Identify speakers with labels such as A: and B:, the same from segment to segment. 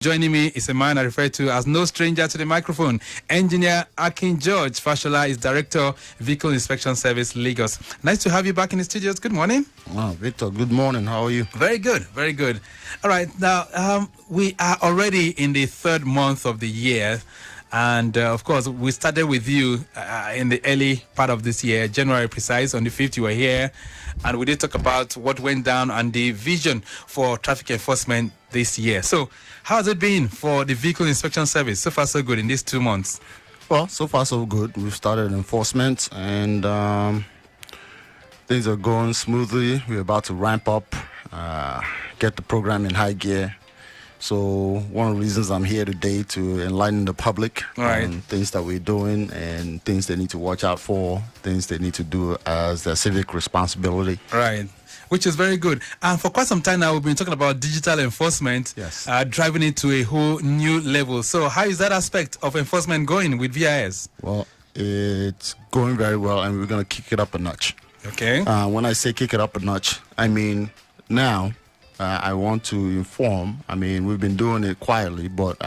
A: Joining me is a man I refer to as no stranger to the microphone. Engineer Akin George-Fashola is Director, Vehicle Inspection Service, Lagos. Nice to have you back in the studios. Good morning.
B: Wow, Victor, good morning. How are you?
A: Very good, very good. All right, now we are already in the third month of the year. And of course, we started with you in the early part of this year, January precise. On the 5th, you were here. And we did talk about what went down and the vision for traffic enforcement this year. So how has it been for the Vehicle Inspection Service? So far, so good in these 2 months.
B: Well, so far, so good. We've started enforcement and things are going smoothly. We're about to ramp up, get the program in high gear. So one of the reasons I'm here today to enlighten the public on things that we're doing and things they need to watch out for, things they need to do as their civic responsibility.
A: Right. Which is very good. And for quite some time now, we've been talking about digital enforcement, driving it to a whole new level. So how is that aspect of enforcement going with VIS?
B: Well, it's going very well, and we're going to kick it up a notch.
A: Okay.
B: When I say kick it up a notch, I mean now I want to inform. I mean, we've been doing it quietly, but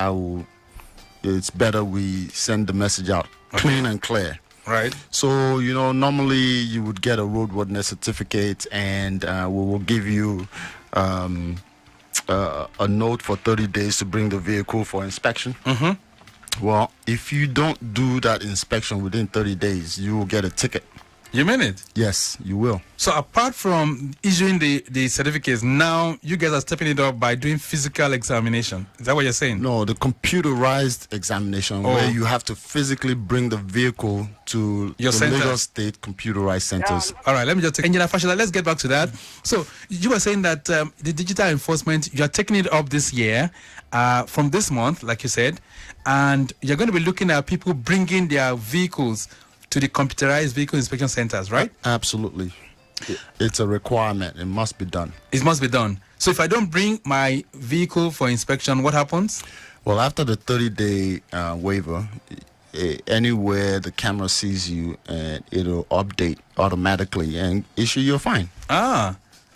B: it's better we send the message out clean and clear.
A: Right.
B: So, normally you would get a roadworthiness certificate and we will give you a note for 30 days to bring the vehicle for inspection. Mm-hmm. Well, if you don't do that inspection within 30 days, you will get a ticket.
A: You mean it?
B: Yes, you will.
A: So apart from issuing the certificates, now you guys are stepping it up by doing physical examination. Is that what you're saying?
B: No, the computerized examination where you have to physically bring the vehicle to
A: your
B: the Lagos State computerized centers.
A: All right, let me just take Engineer Fashola. Let's get back to that. So you were saying that the digital enforcement, you are taking it up this year from this month, like you said, and you're going to be looking at people bringing their vehicles to the computerized vehicle inspection centers, right?
B: Absolutely. It's a requirement. It must be done.
A: It must be done. So if I don't bring my vehicle for inspection, what happens?
B: Well, after the 30-day waiver, anywhere the camera sees you, it'll update automatically and issue you a fine.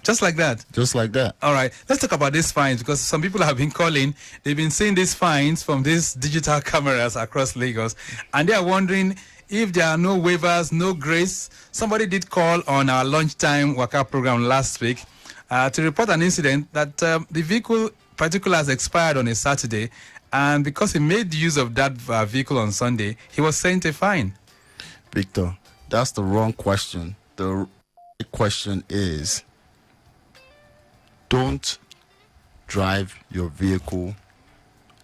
A: Just like that?
B: Just like that.
A: All right. Let's talk about these fines, because some people have been calling. They've been seeing these fines from these digital cameras across Lagos, and they are wondering if there are no waivers, no grace. Somebody did call on our lunchtime workout program last week to report an incident that the vehicle particulars expired on a Saturday, and because he made use of that vehicle on Sunday, he was sent a fine.
B: Victor, that's the wrong question. The right question is, don't drive your vehicle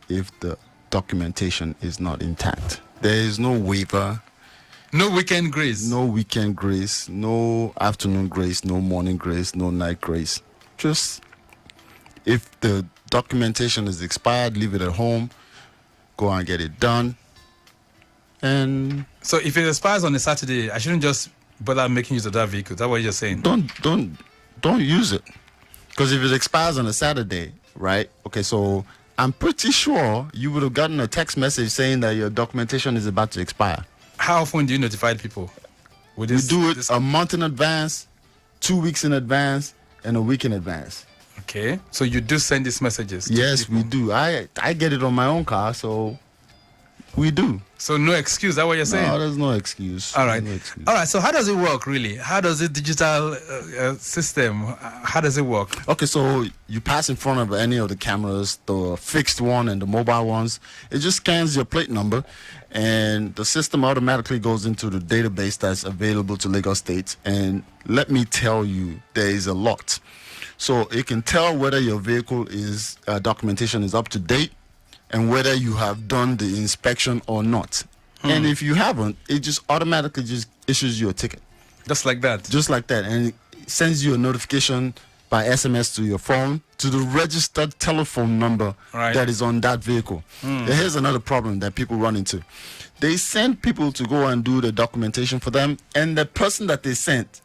B: if the documentation is not intact. There is no waiver.
A: No weekend grace.
B: No weekend grace, no afternoon grace, no morning grace, no night grace. Just if the documentation is expired, leave it at home, go and get it done. And
A: so if it expires on a Saturday, I shouldn't just bother making use of that vehicle. Is that what you're saying?
B: Don't use it. Because if it expires on a Saturday, right? Okay, so I'm pretty sure you would have gotten a text message saying that your documentation is about to expire.
A: How often do you notify people?
B: We do it a month in advance, 2 weeks in advance, and a week in advance.
A: Okay. So you do send these messages?
B: Yes, we do. I get it on my own car, so we do.
A: So no excuse, is that what you're saying?
B: No, there's no excuse.
A: All right.
B: No excuse.
A: All right, so how does it work, really? How does the digital system, how does it work?
B: Okay, so you pass in front of any of the cameras, the fixed one and the mobile ones. It just scans your plate number, and the system automatically goes into the database that's available to Lagos State. And let me tell you, there is a lot. So it can tell whether your vehicle is documentation is up to date, and whether you have done the inspection or not. And if you haven't, it just automatically just issues you a ticket.
A: Just like that?
B: Just like that. And it sends you a notification by SMS to your phone, to the registered telephone number that is on that vehicle. Here's another problem that people run into. They send people to go and do the documentation for them, and the person that they sent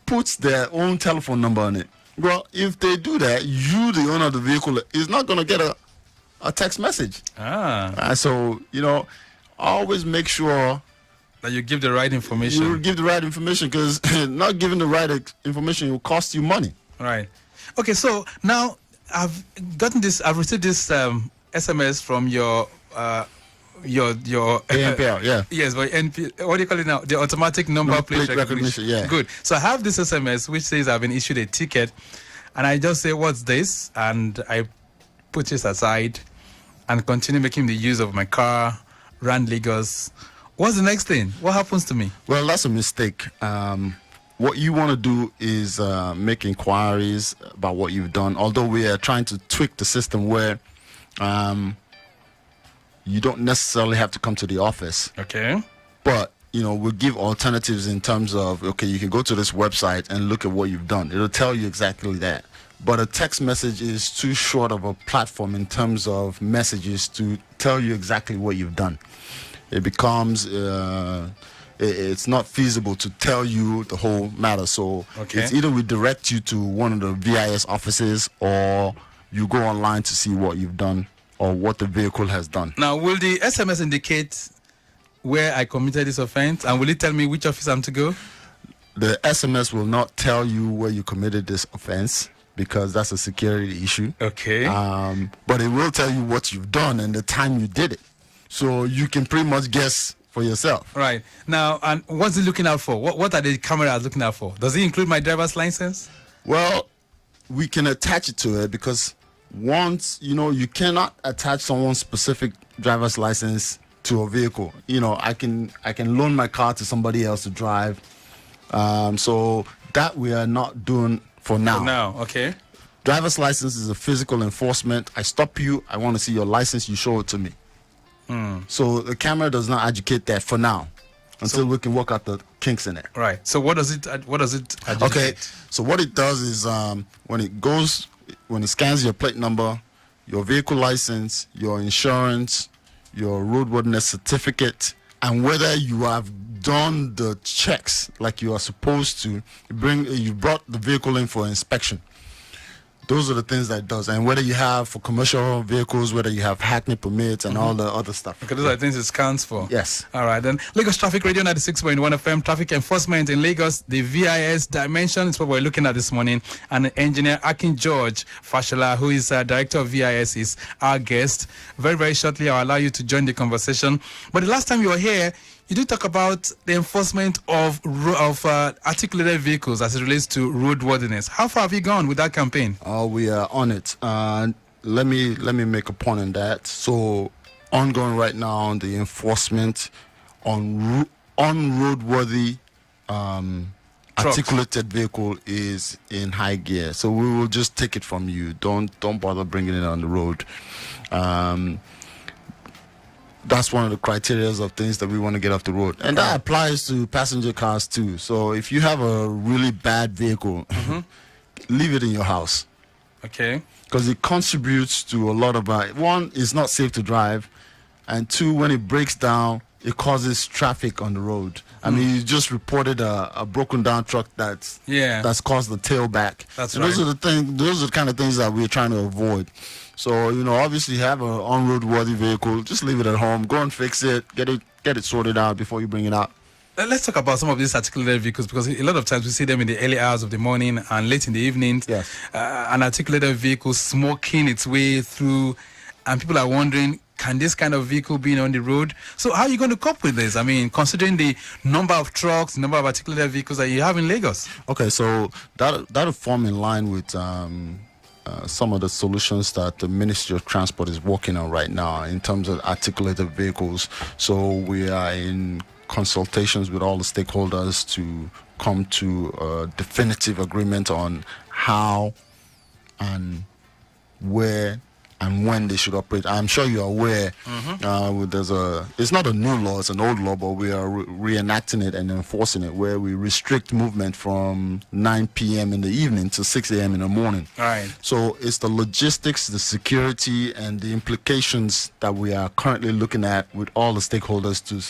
B: puts their own telephone number on it. Well, if they do that, you, the owner of the vehicle, is not going to get a text message. So, always make sure
A: that you give the right information.
B: You give the right information, because not giving the right information will cost you money.
A: Right. Okay, so now I've received this SMS from your
B: ANPR, yeah.
A: Yes, but what do you call it now? The automatic number plate recognition.
B: Yeah.
A: Good. So I have this SMS which says I've been issued a ticket, and I just say, "What's this?" and I put it aside and continue making the use of my car around Lagos. What's the next thing? What happens to me?
B: Well, that's a mistake. What you want to do is make inquiries about what you've done. Although we are trying to tweak the system where you don't necessarily have to come to the office.
A: Okay.
B: But, we'll give alternatives in terms of, okay, you can go to this website and look at what you've done. It'll tell you exactly that. But a text message is too short of a platform in terms of messages to tell you exactly what you've done. It becomes, it's not feasible to tell you the whole matter. So it's either we direct you to one of the VIS offices or you go online to see what you've done or what the vehicle has done.
A: Now, will the SMS indicate where I committed this offense, and will it tell me which office I'm to go?
B: The SMS will not tell you where you committed this offense because that's a security issue.
A: Okay.
B: But it will tell you what you've done and the time you did it. So you can pretty much guess for yourself.
A: Right. Now, and what's it looking out for? What are the cameras looking out for? Does it include my driver's license?
B: Well, we can attach it to it because once, you cannot attach someone's specific driver's license to a vehicle. I can loan my car to somebody else to drive. So that we are not doing for now.
A: For now, okay.
B: Driver's license is a physical enforcement. I stop you. I want to see your license. You show it to me. So the camera does not educate that for now until we can work out the kinks in it.
A: Right. So what does it educate?
B: Okay. So what it does is when it scans your plate number, your vehicle license, your insurance, your roadworthiness certificate, and whether you have done the checks like you are supposed to, you brought the vehicle in for inspection. Those are the things that it does. And whether you have for commercial vehicles, whether you have hackney permits and all the other stuff.
A: Okay, those are things it scans for.
B: Yes.
A: All right, then. Lagos Traffic Radio 96.1 FM, traffic enforcement in Lagos, the VIS dimension is what we're looking at this morning. And engineer Akin George-Fashola, who is director of VIS, is our guest. Very, very shortly, I'll allow you to join the conversation. But the last time you were here, you did talk about the enforcement of articulated vehicles as it relates to roadworthiness. How far have you gone with that campaign?
B: We are on it. Let me make a point on that. So, ongoing right now, the enforcement on roadworthy articulated vehicle is in high gear. So we will just take it from you. Don't bother bringing it on the road. That's one of the criteria of things that we want to get off the road. And that applies to passenger cars too. So if you have a really bad vehicle, leave it in your house.
A: Okay.
B: Because it contributes to a lot of, one, it's not safe to drive. And two, when it breaks down, it causes traffic on the road. I mean, you just reported a broken down truck that's caused the tailback.
A: That's
B: right. Those are the kind of things that we're trying to avoid. So, obviously have an on-road worthy vehicle. Just leave it at home. Go and fix it. Get it sorted out before you bring it out.
A: Let's talk about some of these articulated vehicles, because a lot of times we see them in the early hours of the morning and late in the evenings.
B: Yes.
A: An articulated vehicle smoking its way through, and people are wondering, can this kind of vehicle be on the road? So how are you going to cope with this? I mean, considering the number of trucks, the number of articulated vehicles that you have in Lagos.
B: Okay, so that'll form in line with some of the solutions that the Ministry of Transport is working on right now in terms of articulated vehicles. So we are in consultations with all the stakeholders to come to a definitive agreement on how and where and when they should operate. I'm sure you're aware it's not a new law, it's an old law, but we are reenacting it and enforcing it, where we restrict movement from 9 p.m. in the evening to 6 a.m. in the morning.
A: All right.
B: So it's the logistics, the security, and the implications that we are currently looking at with all the stakeholders to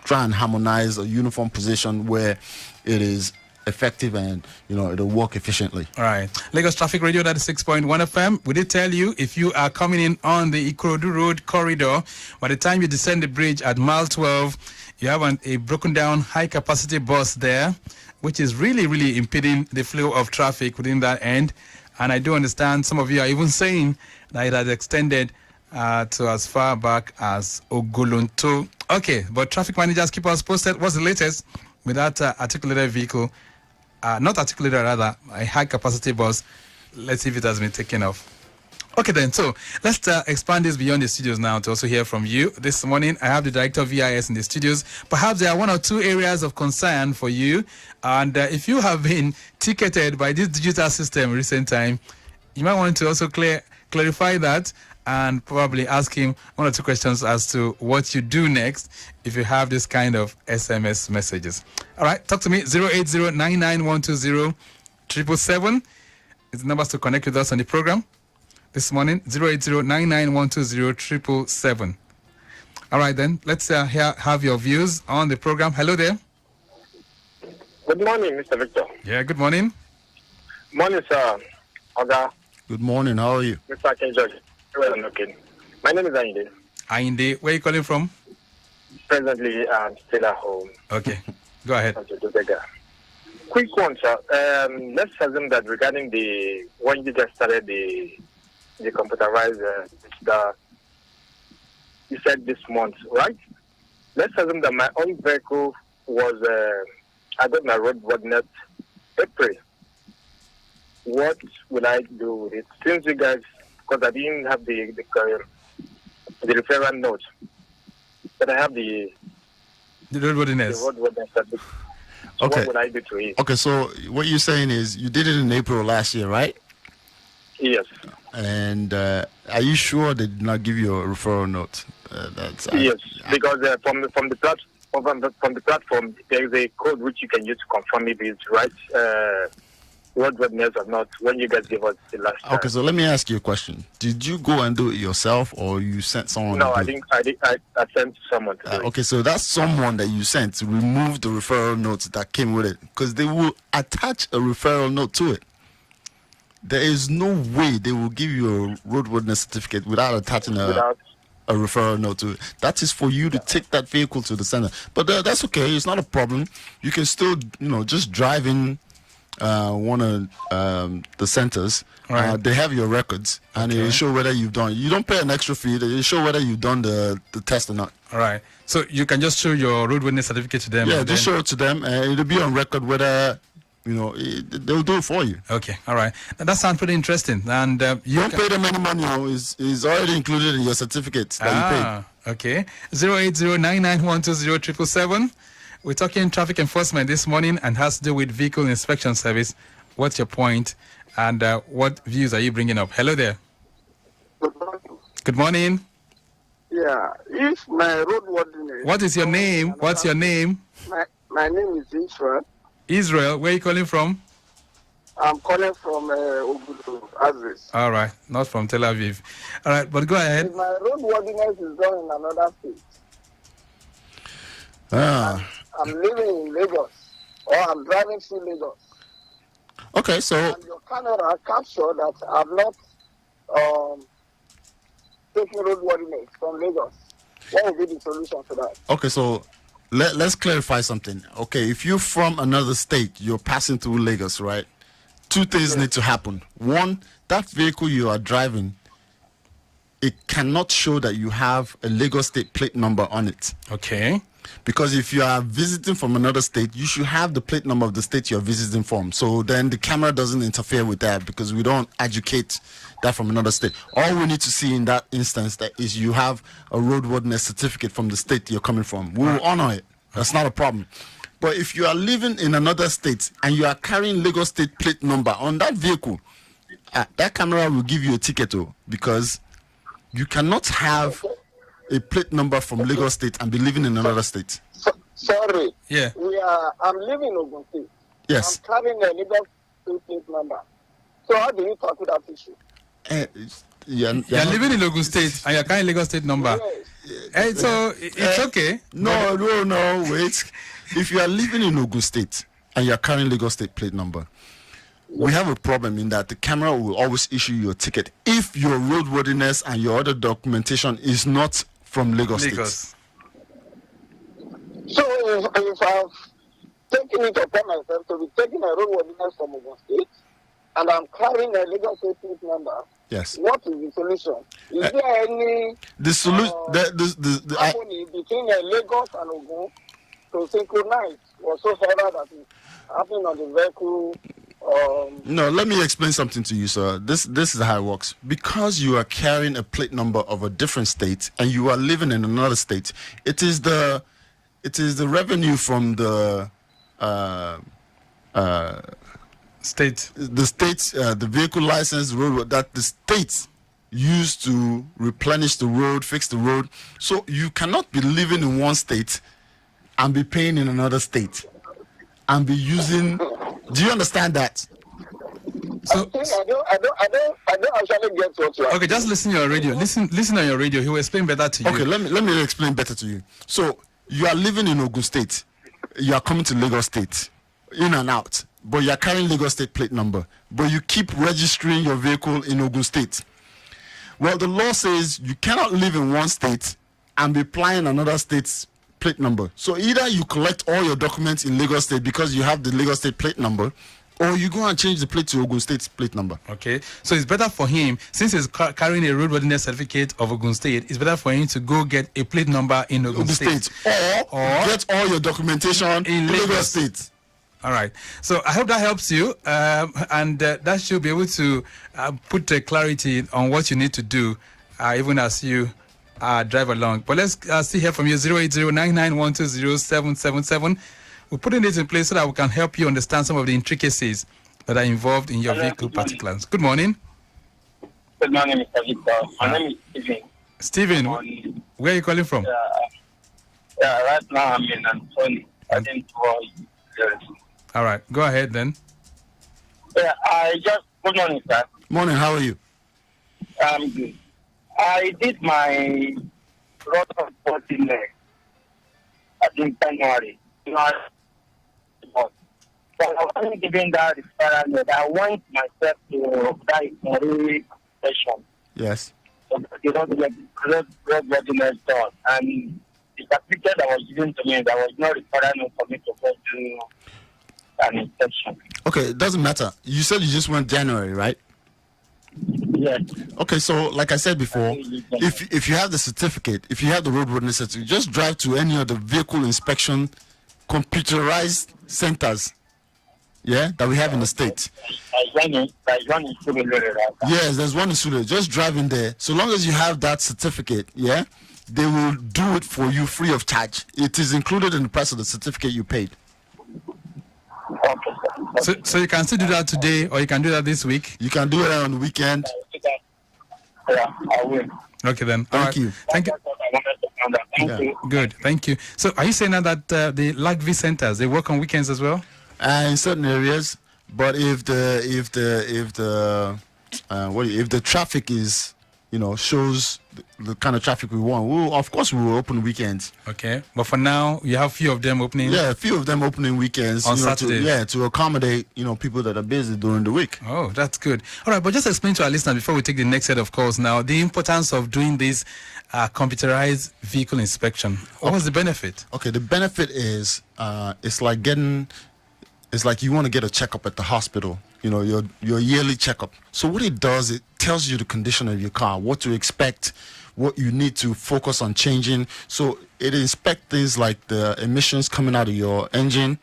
B: try and harmonize a uniform position where it is effective and it'll work efficiently.
A: All right. Lagos Traffic Radio 96.1 FM. We did tell you, if you are coming in on the Ikorodu Road corridor, by the time you descend the bridge at mile 12, you have a broken down high capacity bus there, which is really, really impeding the flow of traffic within that end. And I do understand some of you are even saying that it has extended to as far back as Ogolonto. Okay, but traffic managers keep us posted. What's the latest with that articulated vehicle? Not articulated, rather, a high-capacity bus. Let's see if it has been taken off. Okay, then. So let's expand this beyond the studios now to also hear from you. This morning, I have the director of VIS in the studios. Perhaps there are one or two areas of concern for you. And if you have been ticketed by this digital system in recent time, you might want to also clarify that and probably ask him one or two questions as to what you do next if you have this kind of SMS messages. All right, talk to me. 080-99120-777 is the numbers to connect with us on the program this morning. 080-99120-777. All right, then. Let's have your views on the program. Hello there.
C: Good morning, Mr. Victor.
A: Yeah, good morning.
C: Morning, sir. Oga.
B: Good morning. How are you?
C: Mr. Akin, George. Okay. My name is Akin.
A: Akin, where are you calling from?
C: Presently, I'm still at home.
A: Okay. Go ahead.
C: Quick one, sir. Let's assume that regarding when you just started the computerized, you said this month, right? Let's assume that my own vehicle was, I got my roadworthiness April. What will I do with it? Since you guys, because I didn't have the referral note, but I have the
A: roadworthiness.
C: Okay. What would I do to it?
B: Okay, so what you're saying is you did it in April last year, right?
C: Yes.
B: And are you sure they did not give you a referral note?
C: Yes, because from the platform, there is a code which you can use to confirm if it's right. Roadworthiness or not, when you guys give us the last time.
B: Okay, so let me ask you a question. Did you go and do it yourself, or you sent someone?
C: No, I sent someone to do it.
B: Okay, so that's someone that you sent to remove the referral notes that came with it, because they will attach a referral note to it. There is no way they will give you a roadworthiness certificate without attaching a referral note to it. That is for you to take that vehicle to the center. But that's okay. It's not a problem. You can still, just drive in one of the centers. Right. They have your records, and they show whether you've done. You don't pay an extra fee. They show whether you've done the test or not.
A: All right. So you can just show your roadworthiness certificate to them.
B: Yeah, just show it to them, and it'll be on record whether. They'll do it for you.
A: Okay, all right. Now, that sounds pretty interesting. And
B: you don't pay them any money. Is already included in your certificate that you paid.
A: Okay. 080-99120-777. We're talking traffic enforcement this morning and has to do with vehicle inspection service. What's your point? And what views are you bringing up? Hello there.
D: Good morning.
A: Good morning.
D: Yeah, if my roadworthiness...
A: What is your name? What's your name?
D: My name is Israel.
A: Israel, where are you calling from?
D: I'm calling from Ogudu, Aziz.
A: All right, not from Tel Aviv. All right, but go ahead.
D: If my roadworthiness is done in another state, I'm living in Lagos, or I'm driving through Lagos.
B: Okay, so...
D: And your camera captured that I've not taken roadworthiness from Lagos. What would be the solution to that?
B: Okay, so... Let's clarify something. Okay, if you're from another state, you're passing through Lagos, right? Two things need to happen. One, that vehicle you are driving, it cannot show that you have a Lagos state plate number on it.
A: Okay.
B: Because if you are visiting from another state, you should have the plate number of the state you're visiting from. So then the camera doesn't interfere with that, because we don't educate that from another state. All we need to see in that instance that is you have a roadworthiness certificate from the state you're coming from. We will honor it. That's not a problem. But if you are living in another state and you are carrying Lagos state plate number on that vehicle, that camera will give you a ticket, because you cannot have a plate number from Lagos state and be living in another state.
D: Sorry.
A: Yeah.
D: I'm living in Ogun State.
B: Yes.
D: I'm carrying a Lagos state plate number. So how do you talk with that issue?
A: You're living in Ogun State and you're carrying Lagos state number.
D: Yes.
A: So it's okay.
B: No, wait. If you are living in Ogun State and you're carrying Lagos state plate number, we have a problem in that the camera will always issue you a ticket if your roadworthiness and your other documentation is not from Lagos State.
D: So if I've taken it upon myself to be taking a roadworthiness from Ogun State, and I'm carrying a Lagos state plate number,
B: Yes.
D: What is the solution? Is there any
B: the solution?
D: harmony between Lagos and Ogun to synchronize whatsoever that is happening on the vehicle?
B: No, let me explain something to you, sir. This is how it works. Because you are carrying a plate number of a different state and you are living in another state, it is the revenue from the
A: state,
B: the vehicle license road that the states use to replenish the road, fix the road. So you cannot be living in one state and be paying in another state and be using. Do you understand that?
D: So I don't actually get what you are.
A: Okay, just listen to your radio. Listen on your radio. He will explain better to you.
B: Okay, let me explain better to you. So you are living in Ogun State. You are coming to Lagos State, in and out. But you are carrying Lagos State plate number. But you keep registering your vehicle in Ogun State. Well, the law says you cannot live in one state and be applying another state's plate number. So either you collect all your documents in Lagos State because you have the Lagos State plate number, or you go and change the plate to Ogun State's plate number.
A: Okay, so it's better for him, since he's carrying a roadworthiness certificate of Ogun State, it's better for him to go get a plate number in Ogun State.
B: Or get all your documentation in Lagos State.
A: All right. So I hope that helps you, and that should be able to put clarity on what you need to do, even as you drive along. But let's see here from you, 08099120777. We're putting this in place so that we can help you understand some of the intricacies that are involved in your vehicle particulars. Good morning.
C: Good morning, Mr. Victor. My name is Stephen.
A: Stephen, where are you calling from?
C: Right now I'm in Antony. I didn't
A: All right, go ahead then.
C: Good morning, sir.
B: Morning, how are you?
C: I'm good. I did my road transporting in January. So I wasn't given that referral. I want myself to die in a session.
B: Yes.
C: So you don't get road readiness done. And the certificate that was given to me, there was no referral for me to go to an inspection.
B: Okay, it doesn't matter. You said you just went January, right?
C: Yes.
B: Okay, so like I said before, if you have the certificate, if you have the roadworthiness certificate, just drive to any of the vehicle inspection computerized centers, that we have in the state.
C: There's one in Surulere, right?
B: Yes, there's one in Surulere. Just drive in there. So long as you have that certificate, they will do it for you free of charge. It is included in the price of the certificate you paid.
C: Okay.
A: So you can still do that today, or you can do that this week?
B: You can do it on the weekend.
C: Yeah, I will.
A: Okay then.
B: Thank you.
A: Thank you.
C: Thank you.
A: Good. Thank you. So are you saying now that the VIS centers, they work on weekends as well?
B: In certain areas, but if the traffic is shows the kind of traffic we want, of course we will open weekends.
A: Okay, but for now you have few of them opening.
B: Yeah, a few of them opening weekends
A: on Saturday.
B: To accommodate people that are busy during the week.
A: Oh, that's good. All right, but just explain to our listeners before we take the next set of calls now the importance of doing this computerized vehicle inspection. What was the benefit?
B: Okay, the benefit is it's like you want to get a checkup at the hospital, your yearly checkup. So what it does, it tells you the condition of your car, what to expect, what you need to focus on changing. So it inspects things like the emissions coming out of your engine.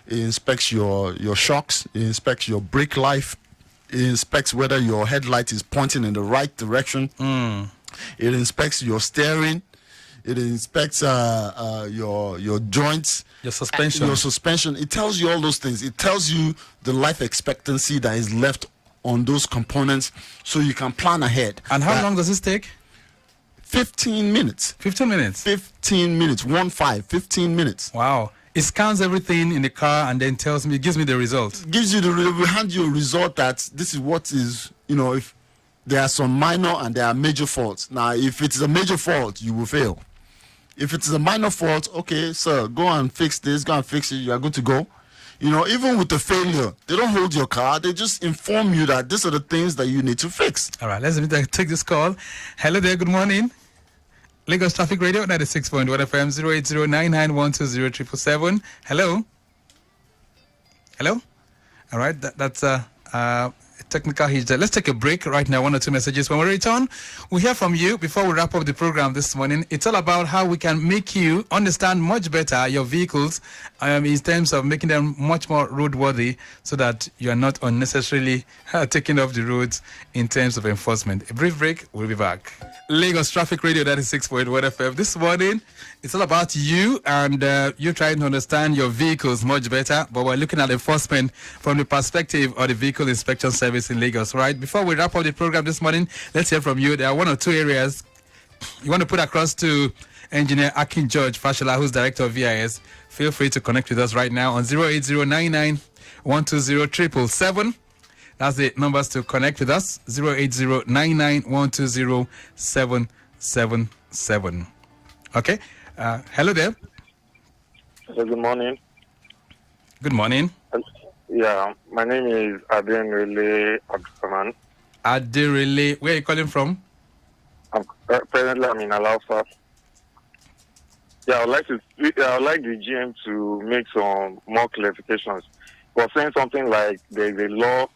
B: It inspects your shocks. It inspects your brake life. It inspects whether your headlight is pointing in the right direction. It inspects your steering. It inspects your joints,
A: your suspension.
B: It tells you all those things. It tells you the life expectancy that is left on those components, so you can plan ahead.
A: And how long does this take?
B: 15 minutes.
A: 15 minutes.
B: 15 minutes. 15 minutes.
A: Wow. It scans everything in the car and then gives me the result.
B: Gives you we hand you a result that this is what is, if there are some minor and there are major faults. Now, if it's a major fault, you will fail. If it's a minor fault, okay, sir, go and fix this, go and fix it, you are good to go. Even with the failure, they don't hold your car, they just inform you that these are the things that you need to fix.
A: All right, let's take this call. Hello there, good morning. Lagos Traffic Radio, 96.1 FM, 08099120777. Hello? Hello? All right, that's technical hitch there. Let's take a break right now. 1 or 2 messages. When we return, we'll hear from you before we wrap up the program this morning. It's all about how we can make you understand much better your vehicles in terms of making them much more roadworthy so that you are not unnecessarily taking off the roads in terms of enforcement. A brief break. We'll be back. Lagos Traffic Radio 96.1 FM. This morning, it's all about you and you trying to understand your vehicles much better, but we're looking at enforcement from the perspective of the Vehicle Inspection Service in Lagos, right? Before we wrap up the program this morning, let's hear from you. There are 1 or 2 areas you want to put across to Engineer Akin George-Fashola, who's Director of VIS. Feel free to connect with us right now on 08099 120 777. That's the numbers to connect with us, 08099 120 777. Okay. Hello there.
C: So good morning.
A: Good morning.
C: Yeah, my name is Akin Abdulrahman.
A: Adirele, where are you calling from?
C: Presently, I'm in Alausa. Yeah, I would like the GM to make some more clarifications. We're saying something like there's a law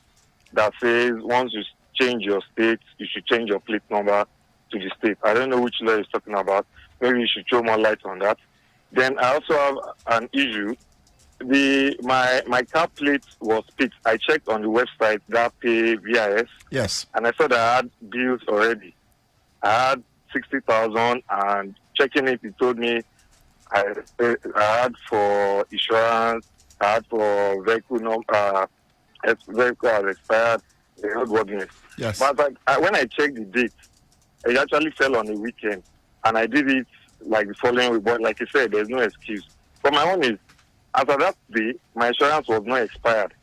C: that says once you change your state, you should change your plate number to the state. I don't know which law he's talking about. Maybe you should throw more light on that. Then I also have an issue. My car plate was picked. I checked on the website that pay VIS.
B: Yes.
C: And I saw that I had bills already. I had 60,000, and checking it told me I had for insurance, I had for vehicle number, vehicle has expired, the roadworthiness.
B: Yes.
C: But when I checked the date, it actually fell on a weekend, and I did it like the following week. But like you said, there's no excuse. But my own is, after that day, my insurance was not expired.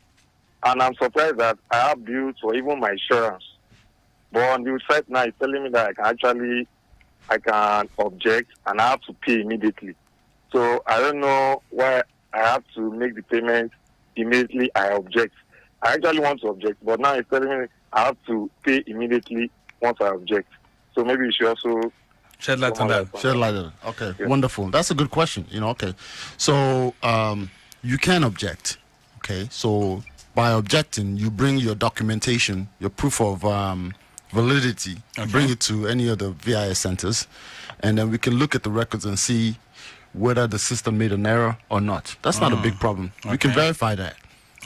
C: And I'm surprised that I have bills for even my insurance. But on the website now, it's telling me that I can object and I have to pay immediately. So I don't know why I have to make the payment immediately. I object. I actually want to object, but now it's telling me I have to pay immediately once I object. So maybe you should also
A: shed light on that.
B: Shed light on it. Okay, yeah. Wonderful. That's a good question. Okay. So you can object. Okay. So by objecting, you bring your documentation, your proof of validity, bring it to any of the VIS centers, and then we can look at the records and see whether the system made an error or not. That's not a big problem. We can verify that.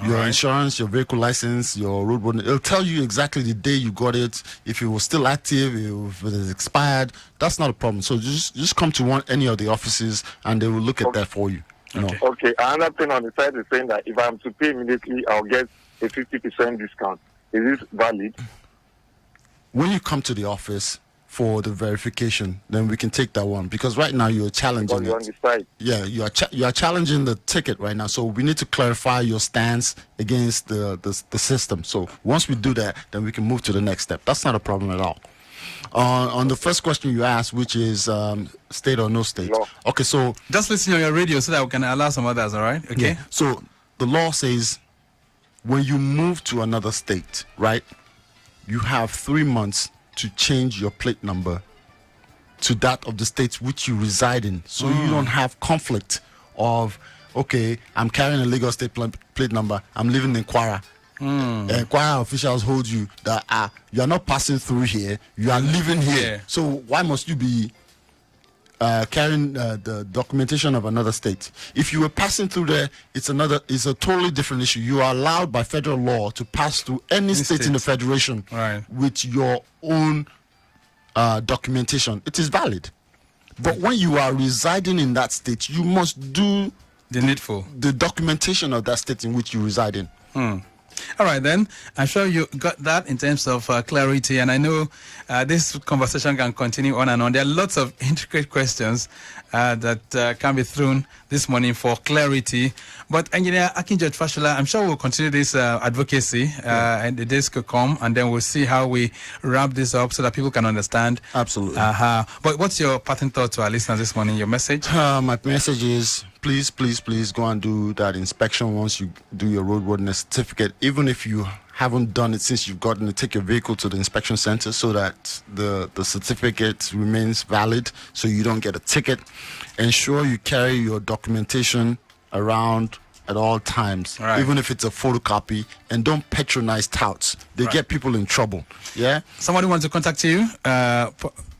B: Your insurance, your vehicle license, your roadworthiness, it'll tell you exactly the day you got it, if it was still active, if it is expired. That's not a problem. So just come to any of the offices and they will look at that for you.
C: Okay. Another thing on the side is saying that if I'm to pay immediately, I'll get a 50% discount. Is this valid?
B: When you come to the office for the verification, then we can take that one, because right now you're challenging it.
C: On the side.
B: Yeah, you are challenging the ticket right now, so we need to clarify your stance against the system. So once we do that, then we can move to the next step. That's not a problem at all. On the first question you asked, which is state or no state.
C: Law.
B: Okay, so
A: just listen on your radio so that we can allow some others. All right. Okay.
B: Yeah. So the law says when you move to another state, right, you have 3 months to change your plate number to that of the state which you reside in, so you don't have conflict of, okay, I'm carrying a Lagos state plate number, I'm living in Kwara. And Kwara officials hold you that you are not passing through here, you are living here. So why must you be carrying the documentation of another state? If you were passing through there, it's a totally different issue. You are allowed by federal law to pass through any state in the federation with your own documentation. It is valid. But when you are residing in that state, you must do
A: the needful,
B: the documentation of that state in which you reside in.
A: All right, then. I'm sure you got that in terms of clarity, and I know this conversation can continue on and on. There are lots of intricate questions that can be thrown this morning for clarity. But Engineer Akin George-Fashola, I'm sure we'll continue this advocacy and the days could come, and then we'll see how we wrap this up so that people can understand.
B: Absolutely.
A: But what's your parting thought to our listeners this morning, your message?
B: My message is, please go and do that inspection once you do your roadworthiness certificate. Even if you haven't done it since you've gotten to take your vehicle to the inspection center, so that the certificate remains valid, so you don't get a ticket. Ensure you carry your documentation around at all times,
A: Right.
B: even if it's a photocopy, and don't patronize touts. They get people in trouble. Yeah.
A: Somebody wants to contact you,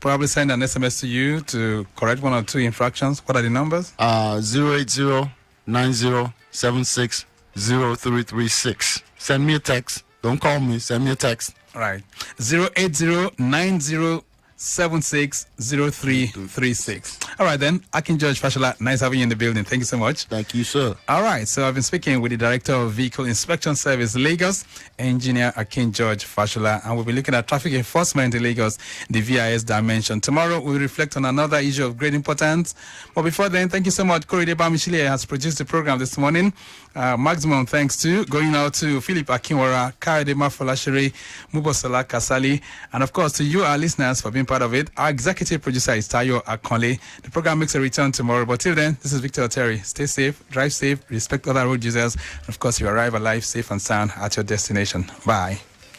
A: probably send an SMS to you to correct 1 or 2 infractions. What are the numbers?
B: 080-9076-0336. Send me a text. Don't call me. Send me a text.
A: Right. 080-9076-0336. All right, then. Akin George-Fashola, nice having you in the building. Thank you so much.
B: Thank you, sir.
A: All right, so I've been speaking with the Director of Vehicle Inspection Service, Lagos, Engineer Akin George-Fashola, and we'll be looking at traffic enforcement in Lagos, the VIS dimension. Tomorrow, we'll reflect on another issue of great importance. But before then, thank you so much. Korede Bamishile has produced the program this morning. Maximum thanks to going out to Philip Akinwara, Kayode Mafolashire, Mubosola Kasali, and of course to you, our listeners, for being part of it. Our executive producer is Tayo Akonle. The program makes a return tomorrow. But till then, this is Victor Terry. Stay safe, drive safe, respect other road users, and of course, you arrive alive, safe and sound at your destination. Bye.